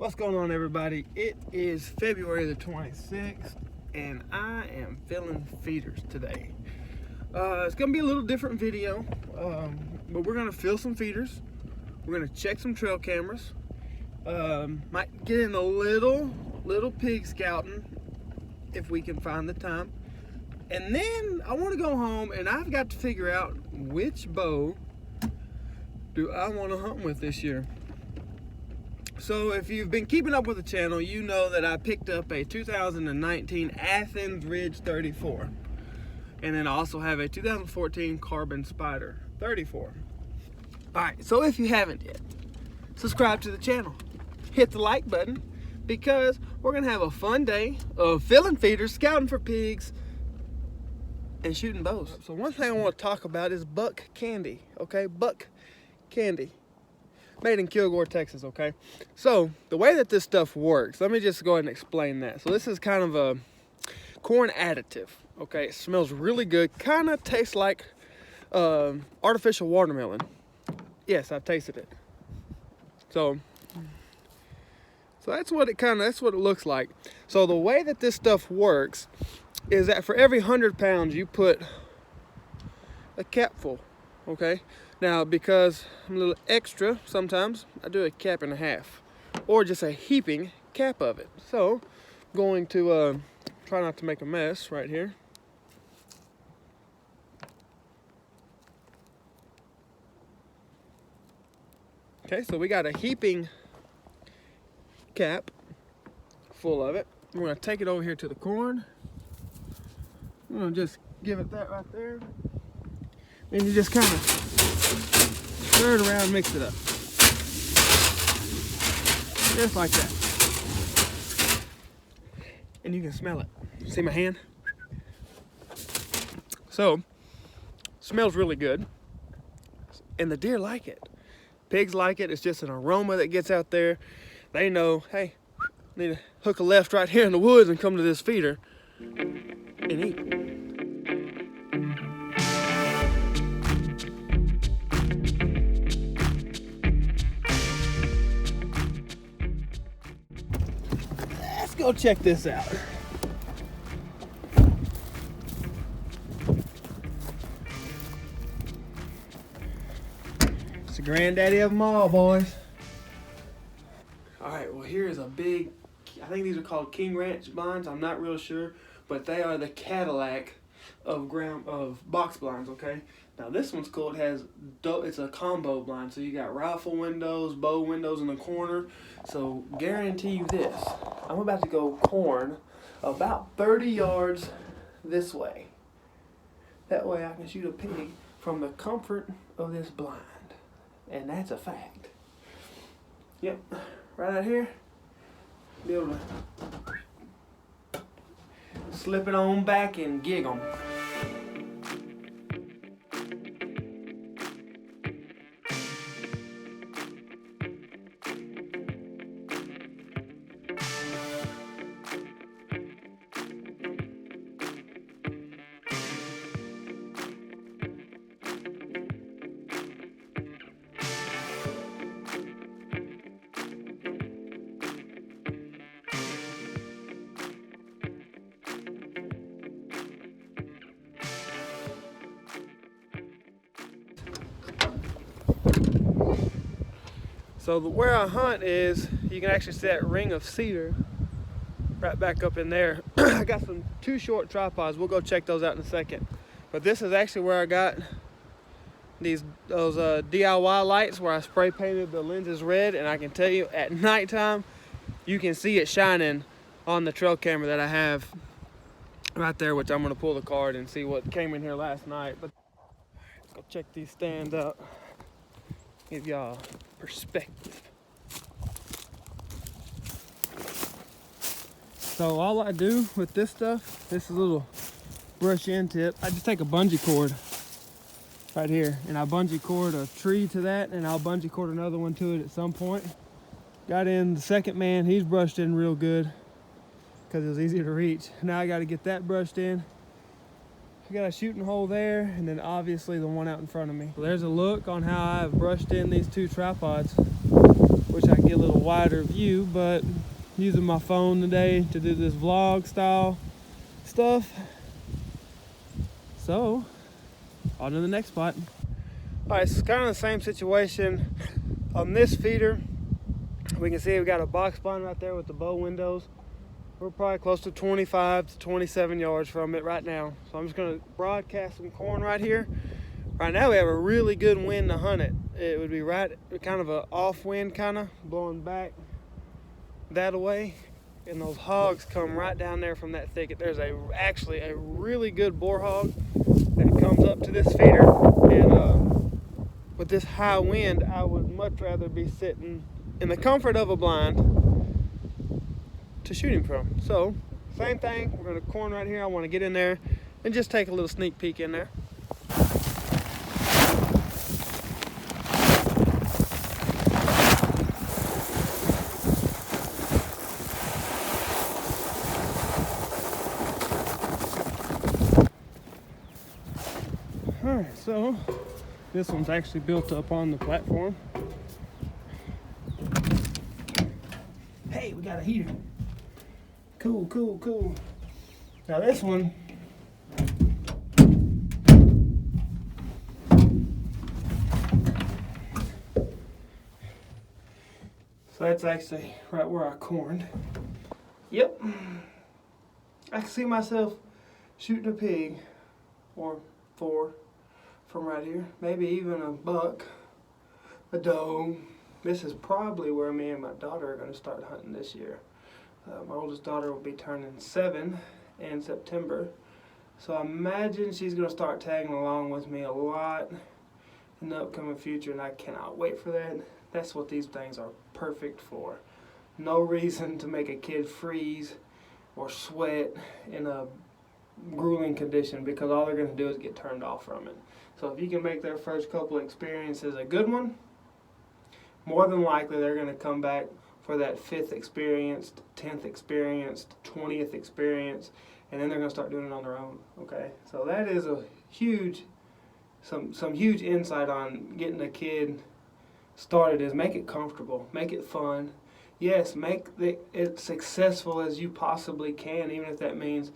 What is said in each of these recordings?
What's going on, everybody? It is February the 26th and I am filling feeders today. It's gonna be a little different video, but we're gonna fill some feeders. We're gonna check some trail cameras. Might get in a little pig scouting if we can find the time. And then I want to go home and I've got to figure out which bow do I want to hunt with this year. So if you've been keeping up with the channel, you know that I picked up a 2019 Athens Ridge 34. And then I also have a 2014 Carbon Spider 34. Alright, so if you haven't yet, subscribe to the channel. Hit the like button because we're going to have a fun day of filling feeders, scouting for pigs, and shooting bows. So one thing I want to talk about is buck candy, okay? Buck candy. Made in Kilgore, Texas, okay? So, the way that this stuff works, let me just go ahead and explain that. So this is kind of a corn additive, okay? It smells really good, kind of tastes like artificial watermelon. Yes, I've tasted it. So that's what it looks like. So the way that this stuff works is that for every 100 pounds, you put a capful, okay? Now, because I'm a little extra, sometimes I do a cap and a half, or just a heaping cap of it. So, I'm going to try not to make a mess right here. Okay, so we got a heaping cap full of it. We're going to take it over here to the corn. I'm going to just give it that right there. And you just kind of stir it around, mix it up. Just like that. And you can smell it. See my hand? So, smells really good. And the deer like it. Pigs like it. It's just an aroma that gets out there. They know, hey, need to hook a left right here in the woods and come to this feeder and eat. Let's go check this out. It's the granddaddy of them all, boys. All right, well, here is a big, I think these are called King Ranch blinds. I'm not real sure, but they are the Cadillac of box blinds, okay? Now this one's cool. It's a combo blind, so you got rifle windows, bow windows in the corner. So guarantee you this, I'm about to go corn about 30 yards this way. That way I can shoot a pig from the comfort of this blind. And that's a fact. Yep, right out here, be able to slip it on back and gig them. So where I hunt is, you can actually see that ring of cedar right back up in there. I got two short tripods. We'll go check those out in a second. But this is actually where I got those DIY lights where I spray painted the lenses red, and I can tell you at nighttime you can see it shining on the trail camera that I have right there, which I'm going to pull the card and see what came in here last night. But let's go check these stands out. Give y'all perspective. So all I do with this stuff, this is a little brush end tip. I just take a bungee cord right here and I bungee cord a tree to that, and I'll bungee cord another one to it at some point. Got in the second man, he's brushed in real good because it was easier to reach. Now I got to get that brushed in. I got a shooting hole there, and then obviously the one out in front of me. So there's a look on how I've brushed in these two tripods. Wish I could get a little wider view, but using my phone today to do this vlog style stuff. So, on to the next spot. All right, it's kind of the same situation on this feeder. We can see we got a box blind right there with the bow windows. We're probably close to 25 to 27 yards from it right now. So I'm just gonna broadcast some corn right here. Right now we have a really good wind to hunt it. It would be right, kind of a off wind, kind of blowing back that away. And those hogs come right down there from that thicket. There's actually a really good boar hog that comes up to this feeder. And with this high wind, I would much rather be sitting in the comfort of a blind to shoot him from. So, same thing, we're gonna corn right here. I wanna get in there and just take a little sneak peek in there. All right, so this one's actually built up on the platform. Hey, we got a heater. Cool, cool, cool. Now this one, so that's actually right where I corned. Yep. I can see myself shooting a pig or 4 from right here. Maybe even a buck, a doe. This is probably where me and my daughter are going to start hunting this year. My oldest daughter will be turning 7 in September. So I imagine she's going to start tagging along with me a lot in the upcoming future, and I cannot wait for that. That's what these things are perfect for. No reason to make a kid freeze or sweat in a grueling condition, because all they're going to do is get turned off from it. So if you can make their first couple of experiences a good one, more than likely they're going to come back for that 5th experience, 10th experience, 20th experience, and then they're going to start doing it on their own. Okay, so that is a huge, some huge insight on getting a kid started. Is make it comfortable, make it fun. Yes, make it successful as you possibly can, even if that means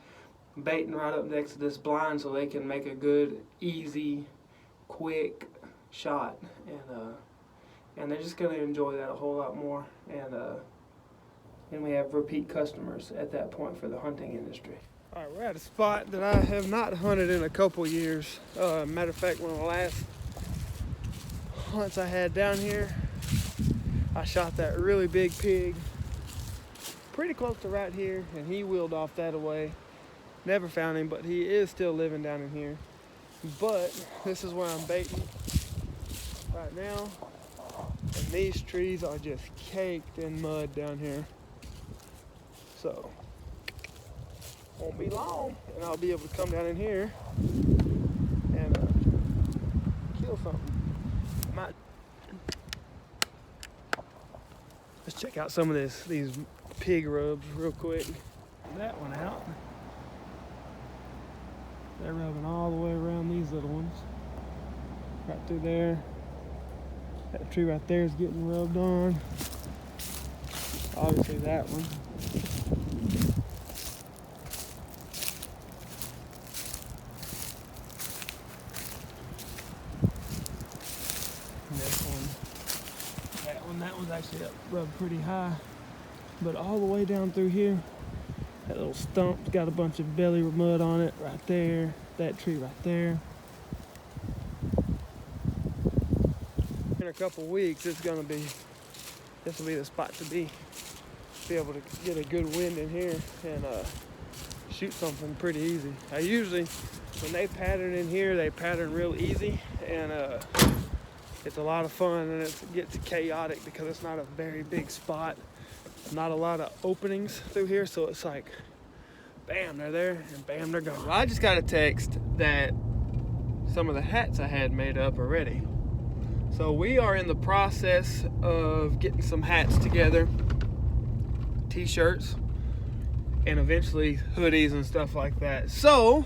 baiting right up next to this blind so they can make a good, easy, quick shot, and they're just going to enjoy that a whole lot more, and we have repeat customers at that point for the hunting industry. All right, we're at a spot that I have not hunted in a couple years. Matter of fact, one of the last hunts I had down here, I shot that really big pig pretty close to right here, and he wheeled off that away. Never found him, but he is still living down in here. But this is where I'm baiting right now. And these trees are just caked in mud down here. So, won't be long, and I'll be able to come down in here and kill something. Let's check out some of these pig rubs real quick. That one out. They're rubbing all the way around these little ones. Right through there. That tree right there is getting rubbed on. Obviously that one. And this one. That one's actually up rubbed pretty high. But all the way down through here, that little stump's got a bunch of belly mud on it right there. That tree right there. In a couple weeks, this will be the spot to be able to get a good wind in here and shoot something pretty easy. I usually, when they pattern in here, they pattern real easy, and it's a lot of fun, and it gets chaotic because it's not a very big spot. Not a lot of openings through here, so it's like bam, they're there, and bam, they're gone. Well, I just got a text that some of the hats I had made up are ready. So we are in the process of getting some hats together, t-shirts, and eventually hoodies and stuff like that. So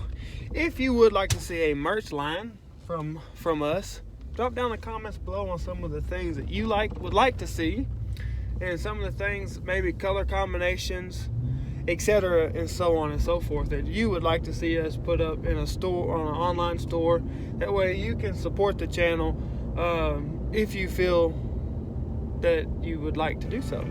if you would like to see a merch line from us, drop down the comments below on some of the things that you would like to see. and some of the things, maybe color combinations, etc., and so on and so forth, that you would like to see us put up in a store, on an online store. That way you can support the channel if you feel that you would like to do so.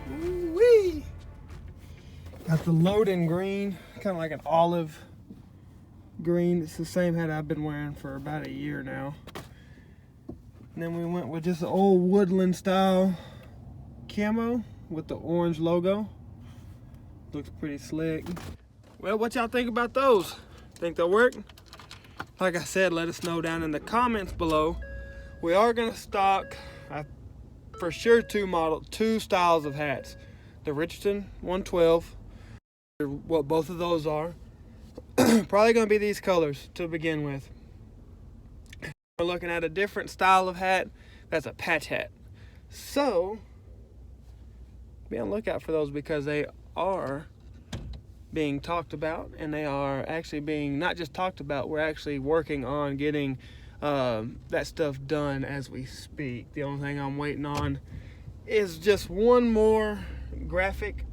Woo-wee. Got the Loden green, kind of like an olive green. It's the same hat I've been wearing for about a year now. And then we went with just an old woodland style camo with the orange logo. Looks pretty slick. Well, what y'all think about those? Think they'll work? Like I said, let us know down in the comments below. We are gonna stock, for sure, two styles of hats. The Richardson 112, what both of those are. Probably gonna be these colors to begin with. We're looking at a different style of hat. That's a patch hat. So be on the lookout for those, because they are being talked about, and they are actually being not just talked about, we're actually working on getting that stuff done as we speak. The only thing I'm waiting on is just one more graphic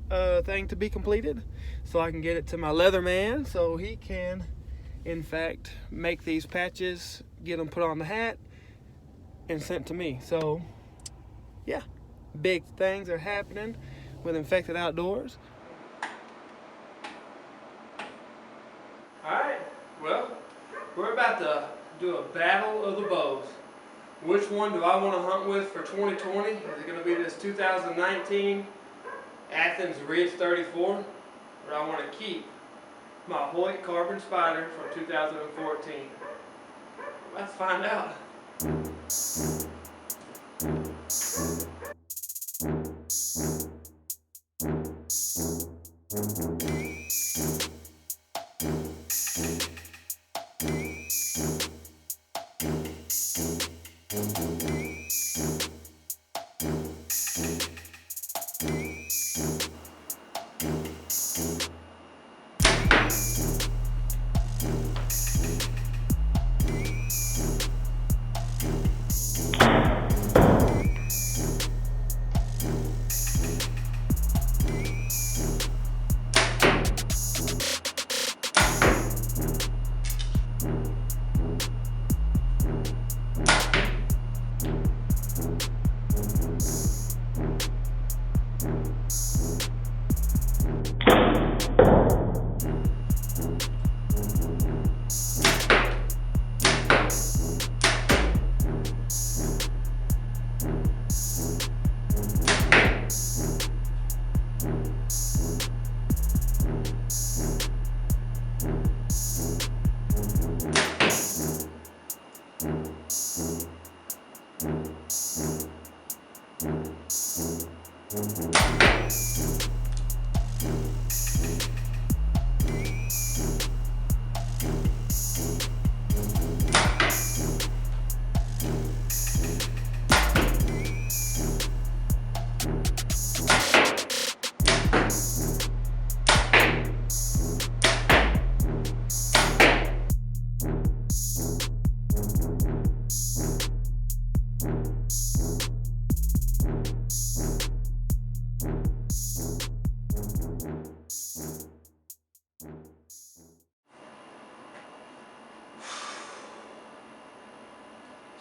thing to be completed, so I can get it to my leather man so he can in fact make these patches, get them put on the hat and sent to me. So yeah, big things are happening with Infected Outdoors. Alright, well, we're about to do a battle of the bows. Which one do I want to hunt with for 2020? Is it going to be this 2019 Athens Ridge 34? Or do I want to keep my Hoyt Carbon Spider from 2014? Let's find out.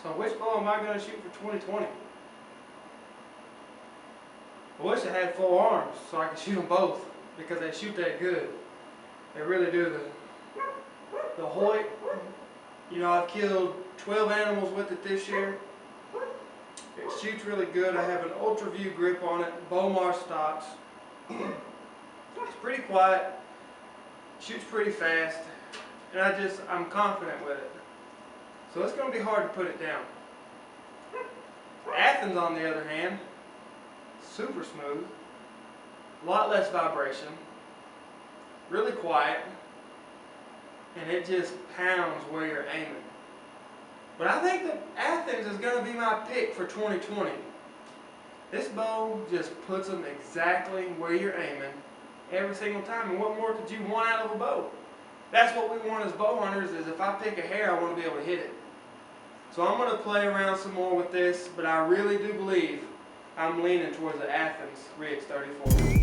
So which bow am I going to shoot for 2020? I wish I had 4 arms so I could shoot them both, because they shoot that good. They really do. The Hoyt, you know, I've killed 12 animals with it this year. It shoots really good. I have an Ultra View grip on it, Bomar stocks. It's pretty quiet. shoots pretty fast, and I'm confident with it. So it's going to be hard to put it down. Athens, on the other hand, super smooth, a lot less vibration, really quiet, and it just pounds where you're aiming. But I think that Athens is going to be my pick for 2020. This bow just puts them exactly where you're aiming every single time. And what more could you want out of a bow? That's what we want as bow hunters, is if I pick a hair, I want to be able to hit it. So I'm going to play around some more with this, but I really do believe I'm leaning towards the Athens RX34.